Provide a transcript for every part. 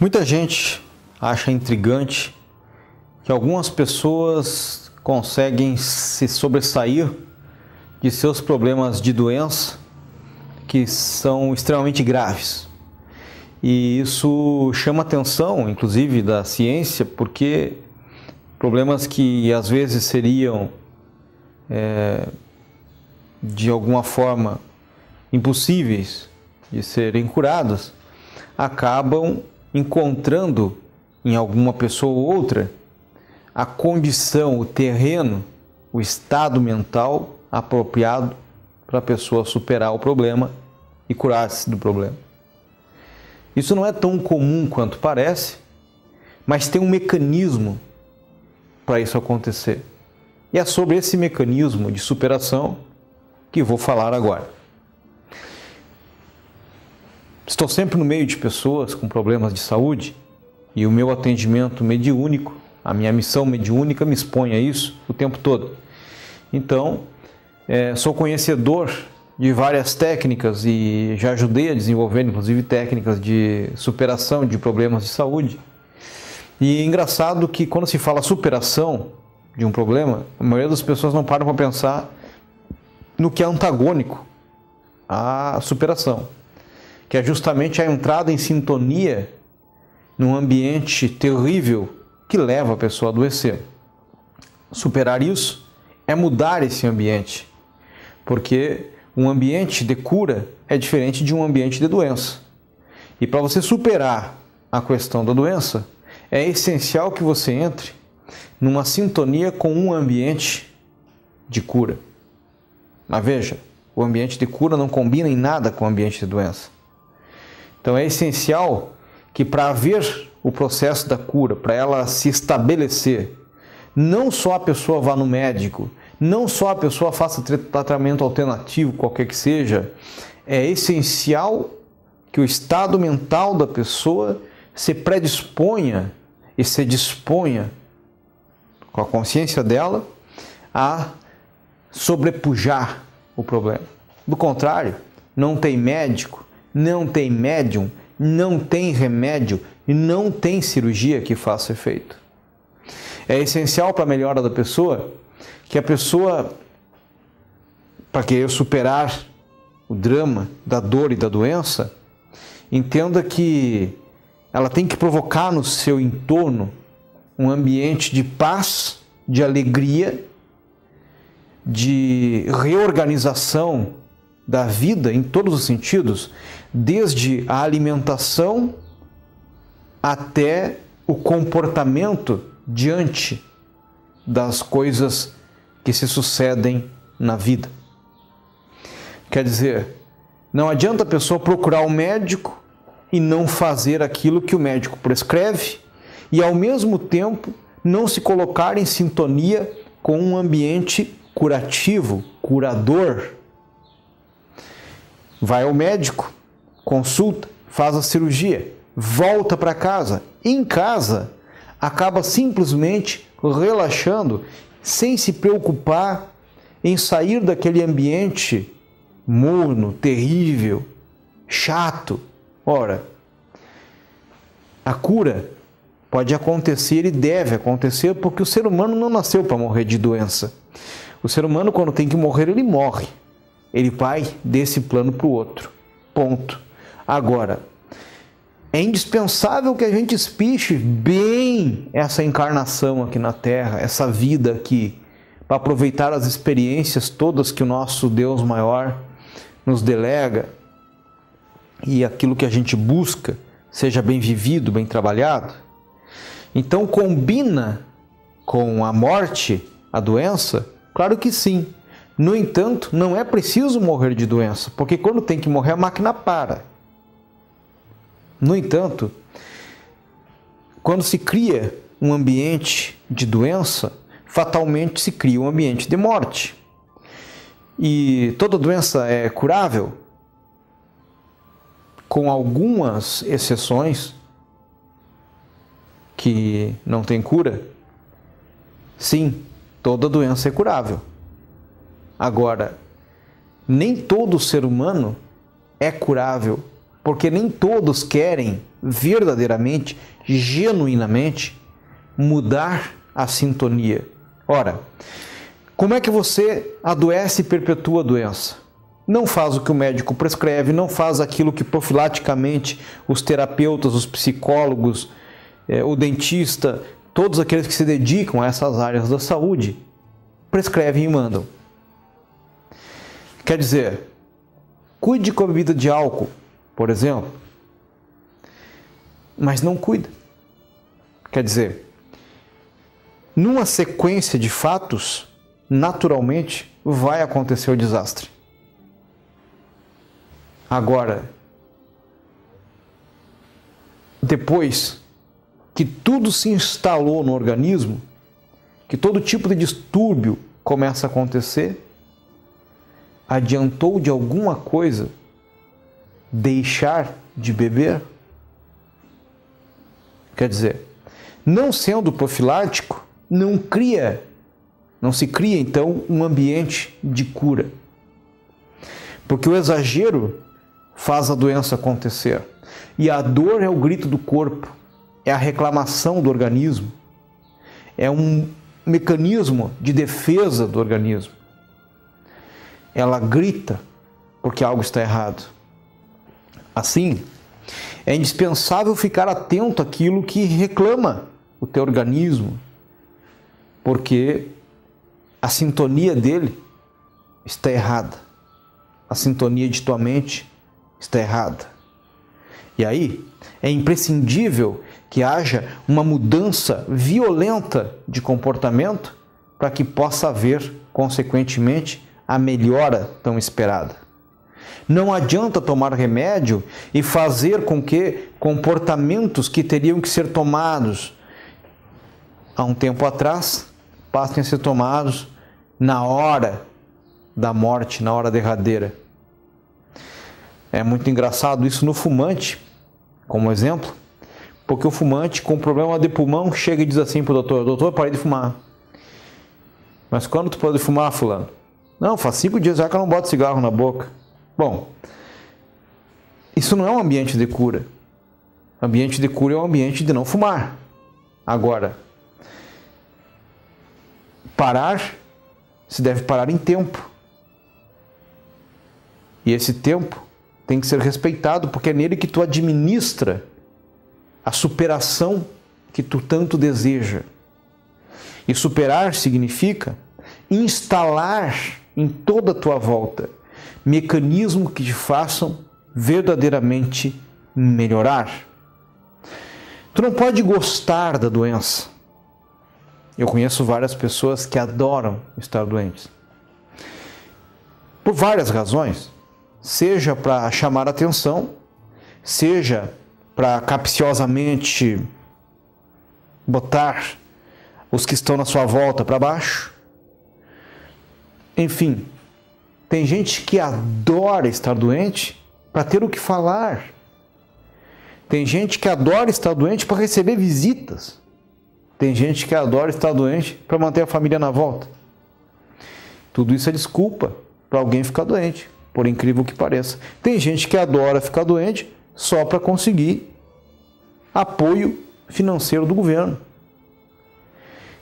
Muita gente acha intrigante que algumas pessoas conseguem se sobressair de seus problemas de doença que são extremamente graves. E isso chama atenção, inclusive, da ciência, porque problemas que às vezes seriam de alguma forma impossíveis de serem curados, acabam encontrando em alguma pessoa ou outra a condição, o terreno, o estado mental apropriado para a pessoa superar o problema e curar-se do problema. Isso não é tão comum quanto parece, mas tem um mecanismo para isso acontecer. E é sobre esse mecanismo de superação que vou falar agora. Estou sempre no meio de pessoas com problemas de saúde e o meu atendimento mediúnico, a minha missão mediúnica me expõe a isso o tempo todo. Então, sou conhecedor de várias técnicas e já ajudei a desenvolver, inclusive, técnicas de superação de problemas de saúde. E é engraçado que quando se fala superação de um problema, a maioria das pessoas não param para pensar no que é antagônico à superação, que é justamente a entrada em sintonia num ambiente terrível que leva a pessoa a adoecer. Superar isso é mudar esse ambiente, porque um ambiente de cura é diferente de um ambiente de doença. E para você superar a questão da doença, é essencial que você entre numa sintonia com um ambiente de cura. Mas veja, o ambiente de cura não combina em nada com o ambiente de doença. Então é essencial que para haver o processo da cura, para ela se estabelecer, não só a pessoa vá no médico, não só a pessoa faça tratamento alternativo, qualquer que seja, é essencial que o estado mental da pessoa se predisponha e se disponha com a consciência dela a sobrepujar o problema. Do contrário, não tem médico, não tem médium, não tem remédio e não tem cirurgia que faça efeito. É essencial para a melhora da pessoa que a pessoa, para querer superar o drama da dor e da doença, entenda que ela tem que provocar no seu entorno um ambiente de paz, de alegria, de reorganização da vida em todos os sentidos, desde a alimentação até o comportamento diante das coisas que se sucedem na vida. Quer dizer, não adianta a pessoa procurar um médico e não fazer aquilo que o médico prescreve e, ao mesmo tempo, não se colocar em sintonia com um ambiente curativo, curador. Vai ao médico, consulta, faz a cirurgia, volta para casa. Em casa, acaba simplesmente relaxando, sem se preocupar em sair daquele ambiente morno, terrível, chato. Ora, a cura pode acontecer e deve acontecer porque o ser humano não nasceu para morrer de doença. O ser humano, quando tem que morrer, ele morre. Ele vai desse plano para o outro. Ponto. Agora, é indispensável que a gente espiche bem essa encarnação aqui na Terra, essa vida aqui, para aproveitar as experiências todas que o nosso Deus maior nos delega e aquilo que a gente busca seja bem vivido, bem trabalhado. Então, combina com a morte, a doença? Claro que sim. No entanto, não é preciso morrer de doença, porque quando tem que morrer, a máquina para. No entanto, quando se cria um ambiente de doença, fatalmente se cria um ambiente de morte. E toda doença é curável? Com algumas exceções que não tem cura? Sim, toda doença é curável. Agora, nem todo ser humano é curável porque nem todos querem verdadeiramente, genuinamente, mudar a sintonia. Ora, como é que você adoece e perpetua a doença? Não faz o que o médico prescreve, não faz aquilo que profilaticamente os terapeutas, os psicólogos, o dentista, todos aqueles que se dedicam a essas áreas da saúde, prescrevem e mandam. Quer dizer, cuide com a bebida de álcool, por exemplo, mas não cuida. Quer dizer, numa sequência de fatos, naturalmente vai acontecer o desastre. Agora, depois que tudo se instalou no organismo, que todo tipo de distúrbio começa a acontecer, adiantou de alguma coisa deixar de beber? Quer dizer, não sendo profilático, não se cria então um ambiente de cura. Porque o exagero faz a doença acontecer. E a dor é o grito do corpo, é a reclamação do organismo, é um mecanismo de defesa do organismo. Ela grita porque algo está errado. Assim, é indispensável ficar atento àquilo que reclama o teu organismo, porque a sintonia dele está errada. A sintonia de tua mente está errada. E aí, é imprescindível que haja uma mudança violenta de comportamento para que possa haver, consequentemente, a melhora tão esperada. Não adianta tomar remédio e fazer com que comportamentos que teriam que ser tomados há um tempo atrás passem a ser tomados na hora da morte, na hora derradeira. É muito engraçado isso no fumante, como exemplo, porque o fumante com problema de pulmão chega e diz assim para o doutor: doutor, parei de fumar. Mas quando tu parou de fumar, fulano? Não, faz 5 dias já que eu não boto cigarro na boca. Bom, isso não é um ambiente de cura. Ambiente de cura é um ambiente de não fumar. Agora, parar, se deve parar em tempo. E esse tempo tem que ser respeitado, porque é nele que tu administra a superação que tu tanto deseja. E superar significa instalar em toda a tua volta mecanismos que te façam verdadeiramente melhorar. Tu não pode gostar da doença. Eu conheço várias pessoas que adoram estar doentes. Por várias razões. Seja para chamar a atenção, seja para capciosamente botar os que estão na sua volta para baixo. Enfim, tem gente que adora estar doente para ter o que falar. Tem gente que adora estar doente para receber visitas. Tem gente que adora estar doente para manter a família na volta. Tudo isso é desculpa para alguém ficar doente, por incrível que pareça. Tem gente que adora ficar doente só para conseguir apoio financeiro do governo.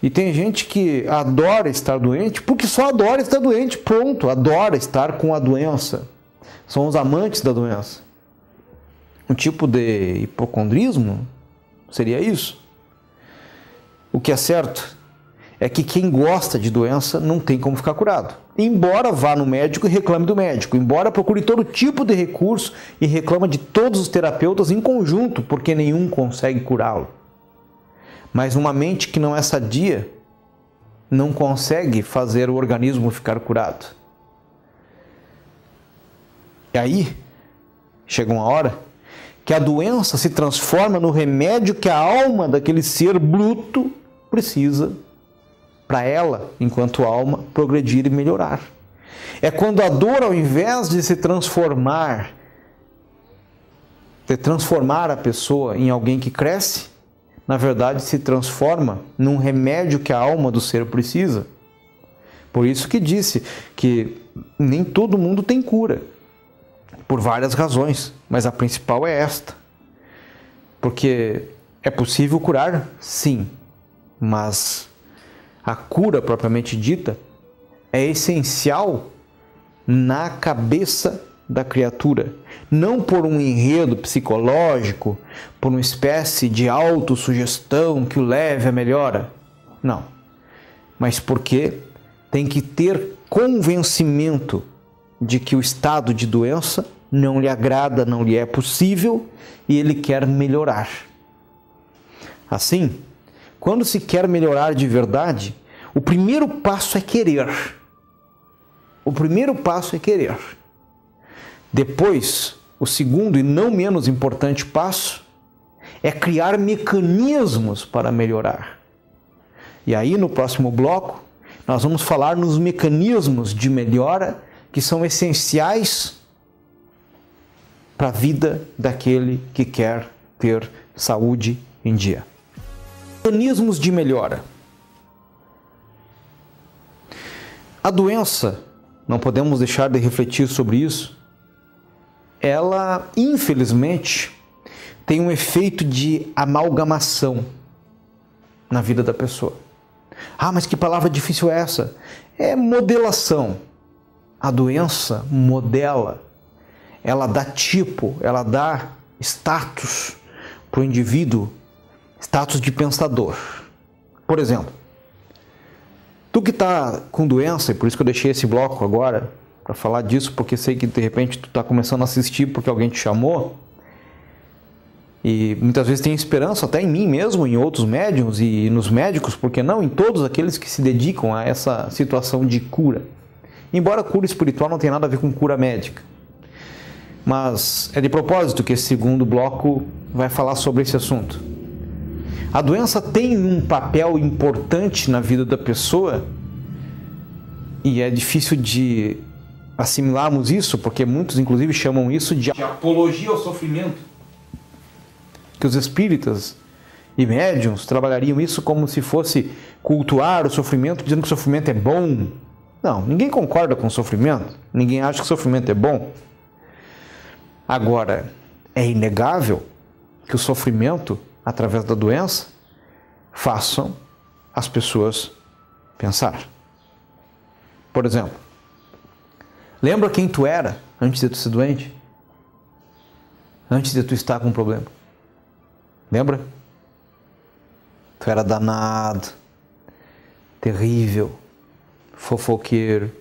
E tem gente que adora estar doente porque só adora estar doente, pronto, adora estar com a doença. São os amantes da doença. Um tipo de hipocondrismo seria isso. O que é certo é que quem gosta de doença não tem como ficar curado. Embora vá no médico e reclame do médico, embora procure todo tipo de recurso e reclame de todos os terapeutas em conjunto, porque nenhum consegue curá-lo. Mas uma mente que não é sadia não consegue fazer o organismo ficar curado. E aí, chega uma hora que a doença se transforma no remédio que a alma daquele ser bruto precisa para ela, enquanto alma, progredir e melhorar. É quando a dor, ao invés de se transformar, de transformar a pessoa em alguém que cresce, na verdade se transforma num remédio que a alma do ser precisa. Por isso que disse que nem todo mundo tem cura. Por várias razões, mas a principal é esta. Porque é possível curar? Sim, mas a cura propriamente dita é essencial na cabeça da criatura, não por um enredo psicológico, por uma espécie de autossugestão que o leve à melhora. Não, mas porque tem que ter convencimento de que o estado de doença não lhe agrada, não lhe é possível e ele quer melhorar. Assim, quando se quer melhorar de verdade, o primeiro passo é querer. O primeiro passo é querer. Depois, o segundo e não menos importante passo é criar mecanismos para melhorar. E aí, no próximo bloco, nós vamos falar nos mecanismos de melhora que são essenciais para a vida daquele que quer ter saúde em dia. Mecanismos de melhora. A doença, não podemos deixar de refletir sobre isso, ela, infelizmente, tem um efeito de amalgamação na vida da pessoa. Ah, mas que palavra difícil é essa? É modelação. A doença modela, ela dá tipo, ela dá status para o indivíduo, status de pensador. Por exemplo, tu que está com doença, e por isso que eu deixei esse bloco agora, para falar disso, porque sei que de repente tu está começando a assistir porque alguém te chamou, e muitas vezes tem esperança até em mim mesmo, em outros médiuns e nos médicos, porque não em todos aqueles que se dedicam a essa situação de cura. Embora cura espiritual não tenha nada a ver com cura médica. Mas é de propósito que esse segundo bloco vai falar sobre esse assunto. A doença tem um papel importante na vida da pessoa e é difícil de assimilarmos isso, porque muitos inclusive chamam isso de apologia ao sofrimento. Que os espíritas e médiuns trabalhariam isso como se fosse cultuar o sofrimento, dizendo que o sofrimento é bom. Não, ninguém concorda com o sofrimento, ninguém acha que o sofrimento é bom. Agora, é inegável que o sofrimento, através da doença, façam as pessoas pensar. Por exemplo, lembra quem tu era antes de tu ser doente? Antes de tu estar com um problema? Lembra? Tu era danado, terrível, fofoqueiro,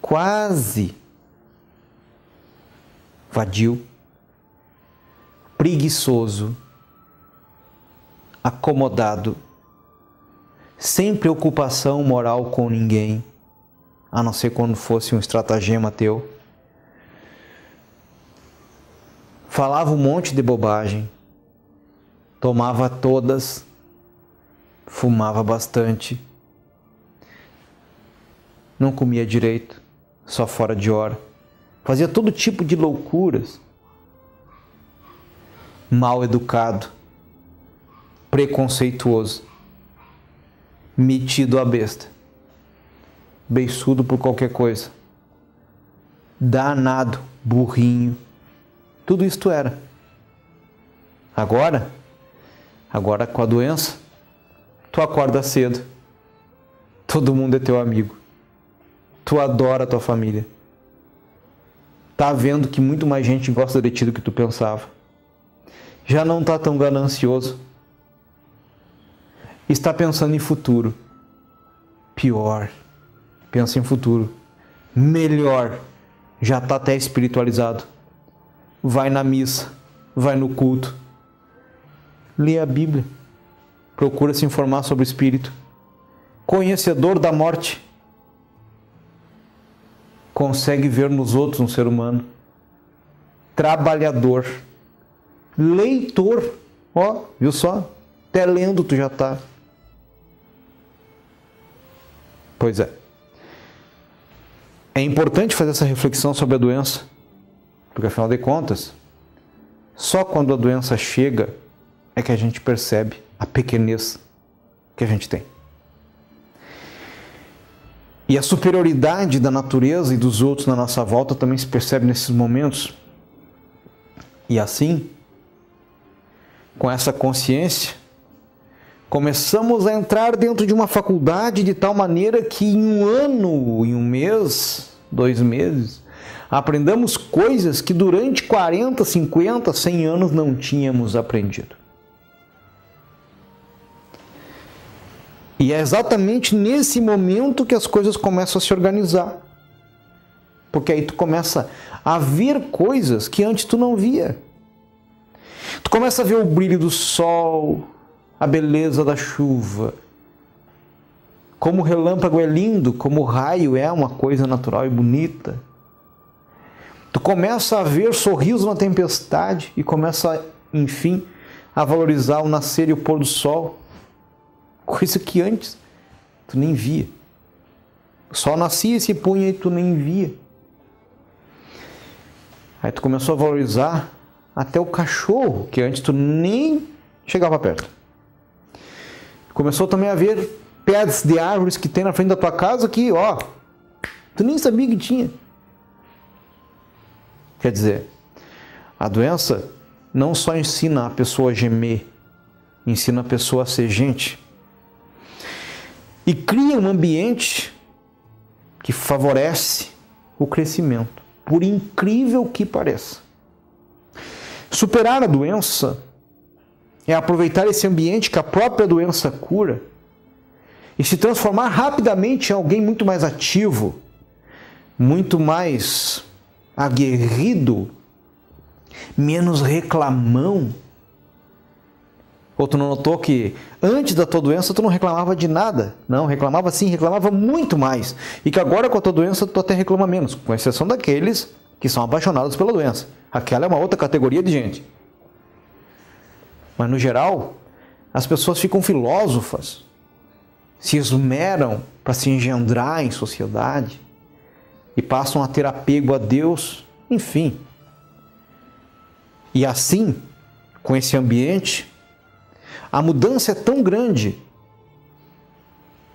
quase vadio, preguiçoso, acomodado, sem preocupação moral com ninguém, a não ser quando fosse um estratagema teu. Falava um monte de bobagem, tomava todas, fumava bastante, não comia direito, só fora de hora, fazia todo tipo de loucuras, mal educado, preconceituoso, metido a besta, beiçudo por qualquer coisa, danado, burrinho, tudo isso tu era. Agora com a doença, tu acorda cedo, todo mundo é teu amigo, tu adora a tua família, tá vendo que muito mais gente gosta de ti do que tu pensava, já não tá tão ganancioso, está pensando em futuro, pior, pensa em futuro, melhor, já tá até espiritualizado, vai na missa, vai no culto, lê a Bíblia, procura se informar sobre o Espírito, conhecedor da morte, consegue ver nos outros um ser humano, trabalhador, leitor, ó, viu só? Até lendo tu já tá. Pois é. É importante fazer essa reflexão sobre a doença, porque afinal de contas, só quando a doença chega é que a gente percebe a pequenez que a gente tem. E a superioridade da natureza e dos outros na nossa volta também se percebe nesses momentos. E assim, com essa consciência, começamos a entrar dentro de uma faculdade de tal maneira que em um ano, em um mês, 2 meses, aprendamos coisas que durante 40, 50, 100 anos não tínhamos aprendido. E é exatamente nesse momento que as coisas começam a se organizar. Porque aí tu começa a ver coisas que antes tu não via. Tu começa a ver o brilho do sol, a beleza da chuva. Como o relâmpago é lindo, como o raio é uma coisa natural e bonita. Tu começa a ver sorriso na tempestade e começa, enfim, a valorizar o nascer e o pôr do sol. Coisa que antes tu nem via. O sol nascia e se punha e tu nem via. Aí tu começou a valorizar até o cachorro, que antes tu nem chegava perto. Começou também a ver pés de árvores que tem na frente da tua casa que, ó, tu nem sabia que tinha. Quer dizer, a doença não só ensina a pessoa a gemer, ensina a pessoa a ser gente. E cria um ambiente que favorece o crescimento, por incrível que pareça. Superar a doença é aproveitar esse ambiente que a própria doença cura e se transformar rapidamente em alguém muito mais ativo, muito mais aguerrido, menos reclamão. Ou tu não notou que antes da tua doença tu não reclamava de nada? Não, reclamava sim, reclamava muito mais. E que agora com a tua doença tu até reclama menos, com exceção daqueles que são apaixonados pela doença. Aquela é uma outra categoria de gente. Mas no geral, as pessoas ficam filósofas, se esmeram para se engendrar em sociedade e passam a ter apego a Deus, enfim. E assim, com esse ambiente, a mudança é tão grande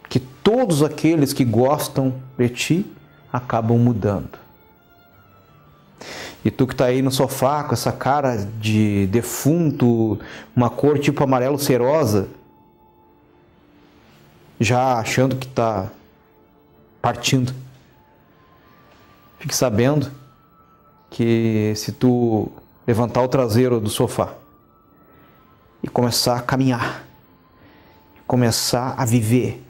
que todos aqueles que gostam de ti acabam mudando. E tu que está aí no sofá com essa cara de defunto, uma cor tipo amarelo cerosa, já achando que está partindo, fique sabendo que se tu levantar o traseiro do sofá e começar a caminhar, começar a viver,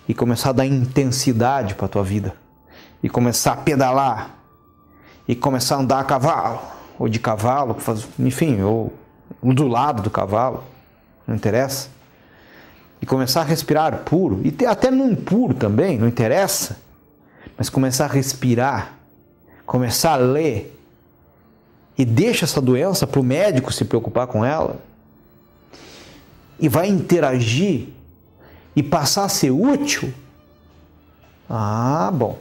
e começar a dar intensidade para a tua vida, e começar a pedalar, e começar a andar a cavalo, ou de cavalo, enfim, ou do lado do cavalo, não interessa, e começar a respirar puro, e até no impuro também, não interessa, mas começar a respirar, começar a ler, e deixa essa doença para o médico se preocupar com ela, e vai interagir e passar a ser útil, bom.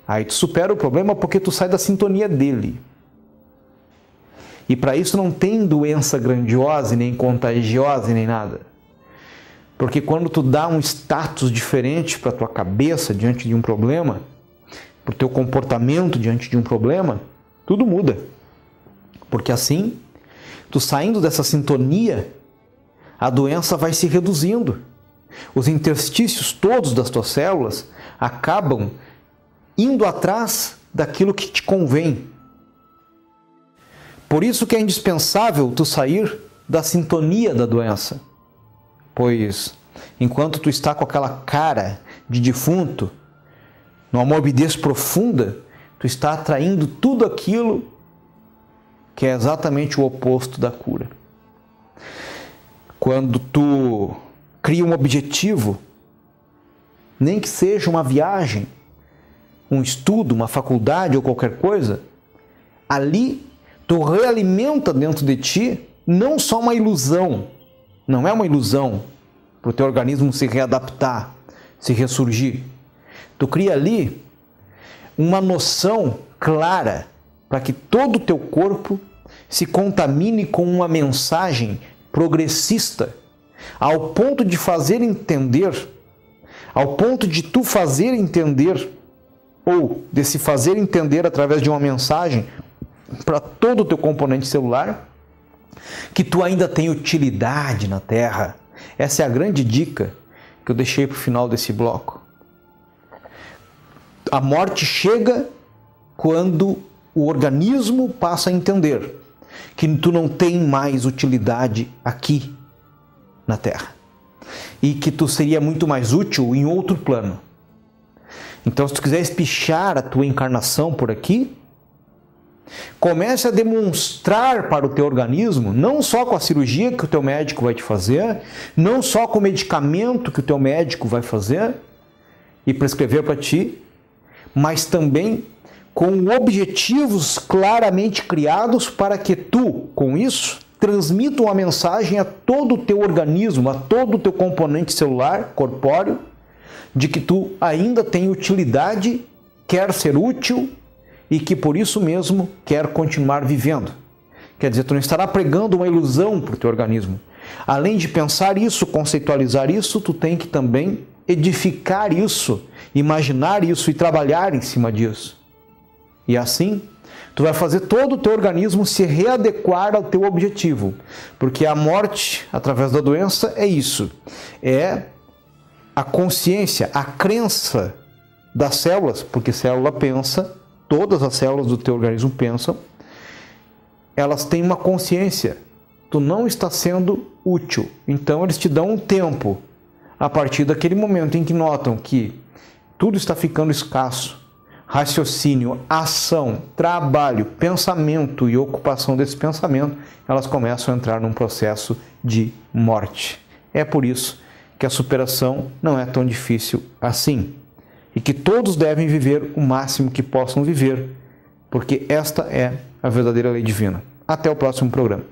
Aí tu supera o problema porque tu sai da sintonia dele. E para isso não tem doença grandiosa, nem contagiosa, nem nada. Porque quando tu dá um status diferente para tua cabeça diante de um problema, para o teu comportamento diante de um problema, tudo muda. Porque assim, tu saindo dessa sintonia, a doença vai se reduzindo. Os interstícios todos das tuas células acabam indo atrás daquilo que te convém. Por isso que é indispensável tu sair da sintonia da doença. Pois, enquanto tu está com aquela cara de defunto, numa morbidez profunda, tu está atraindo tudo aquilo que é exatamente o oposto da cura. Quando tu cria um objetivo, nem que seja uma viagem, um estudo, uma faculdade ou qualquer coisa, ali tu realimenta dentro de ti não só uma ilusão, não é uma ilusão para o teu organismo se readaptar, se ressurgir. Tu cria ali uma noção clara para que todo o teu corpo se contamine com uma mensagem progressista, ao ponto de fazer entender ao ponto de tu fazer entender, ou de se fazer entender através de uma mensagem para todo o teu componente celular, que tu ainda tem utilidade na Terra. Essa é a grande dica que eu deixei para o final desse bloco. A morte chega quando o organismo passa a entender que tu não tem mais utilidade aqui na Terra e que tu seria muito mais útil em outro plano. Então, se tu quiser espichar a tua encarnação por aqui, comece a demonstrar para o teu organismo, não só com a cirurgia que o teu médico vai te fazer, não só com o medicamento que o teu médico vai fazer e prescrever para ti, mas também com objetivos claramente criados para que tu, com isso, transmita uma mensagem a todo o teu organismo, a todo o teu componente celular, corpóreo, de que tu ainda tem utilidade, quer ser útil e que por isso mesmo quer continuar vivendo. Quer dizer, tu não estará pregando uma ilusão para o teu organismo. Além de pensar isso, conceitualizar isso, tu tem que também edificar isso, imaginar isso e trabalhar em cima disso. E assim, tu vai fazer todo o teu organismo se readequar ao teu objetivo. Porque a morte, através da doença, é isso. É a consciência, a crença das células, porque célula pensa, todas as células do teu organismo pensam, elas têm uma consciência. Tu não está sendo útil. Então eles te dão um tempo. A partir daquele momento em que notam que tudo está ficando escasso, raciocínio, ação, trabalho, pensamento e ocupação desse pensamento, elas começam a entrar num processo de morte. É por isso que a superação não é tão difícil assim. E que todos devem viver o máximo que possam viver, porque esta é a verdadeira lei divina. Até o próximo programa.